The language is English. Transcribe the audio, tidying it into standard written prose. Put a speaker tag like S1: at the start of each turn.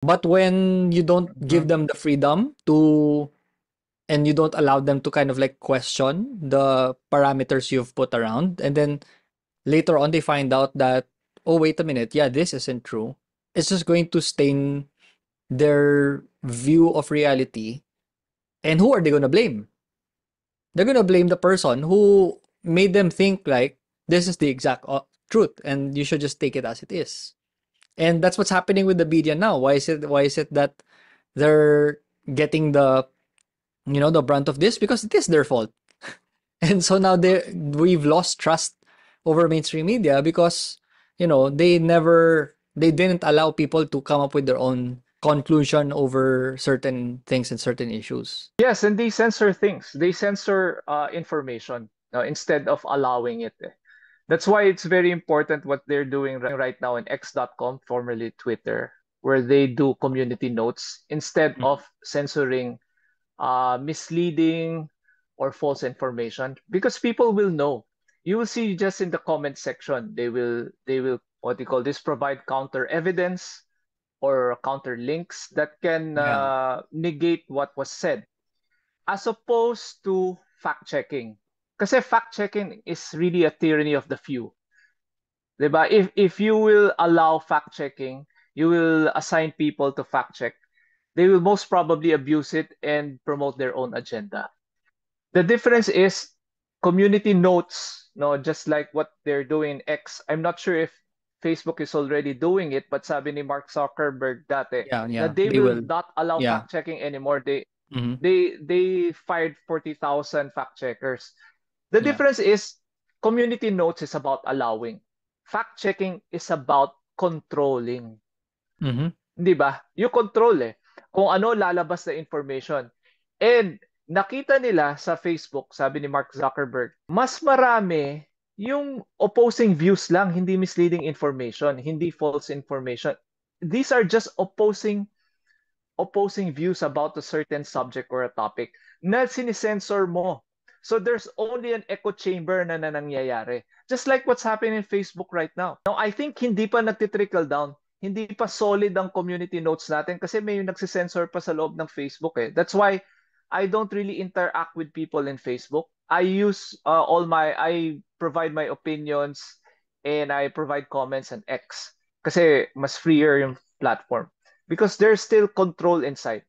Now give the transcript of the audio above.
S1: But when you don't give
S2: Mhm.
S1: them the freedom to, and you don't allow them to kind of like question the parameters you've put around, and then later on they find out that, oh, wait a minute, yeah, this isn't true. It's just going to stain their view of reality. And who are they going to blame? They're going to blame the person who made them think like this is the exact truth and you should just take it as it is. And that's what's happening with the media now. Why is it that they're getting the brunt of this? Because it is their fault. And so now we've lost trust over mainstream media because they didn't allow people to come up with their own conclusion over certain things and certain issues.
S2: Yes, and they censor things. They censor information instead of allowing it. That's why it's very important what they're doing right now in X.com, formerly Twitter, where they do community notes instead
S1: Mhm.
S2: of censoring misleading or false information, because people will know. You will see just in the comment section, they will what do you call this, provide counter evidence or counter links that can
S1: Yeah.
S2: negate what was said, as opposed to fact checking. Kasi fact checking is really a tyranny of the few. 'Di ba? If you will allow fact checking, you will assign people to fact check. They will most probably abuse it and promote their own agenda. The difference is community notes, no, just like what they're doing in X. I'm not sure if Facebook is already doing it, but sabi ni Mark Zuckerberg dati
S1: Yeah,
S2: na
S1: yeah.
S2: they
S1: They
S2: will
S1: will.
S2: not allow
S1: Yeah.
S2: fact checking anymore. They
S1: Hmm.
S2: they they fired 40,000 fact checkers. The
S1: Yeah.
S2: difference is community notes is about allowing. Fact checking is about controlling.
S1: Hmm.
S2: 'Di ba? You control kung ano lalabas na information. And nakita nila sa Facebook, sabi ni Mark Zuckerberg, mas marami yung opposing views lang, hindi misleading information, hindi false information. These are just opposing views about a certain subject or a topic na sinisensor mo. So there's only an echo chamber na nangyayari. Just like what's happening in Facebook right now. Now, I think hindi pa nagtitrickle down. Hindi pa solid ang community notes natin kasi may nagsisensor pa sa loob ng Facebook That's why I don't really interact with people in Facebook. I provide my opinions and I provide comments on X kasi mas freer yung platform because there's still control inside.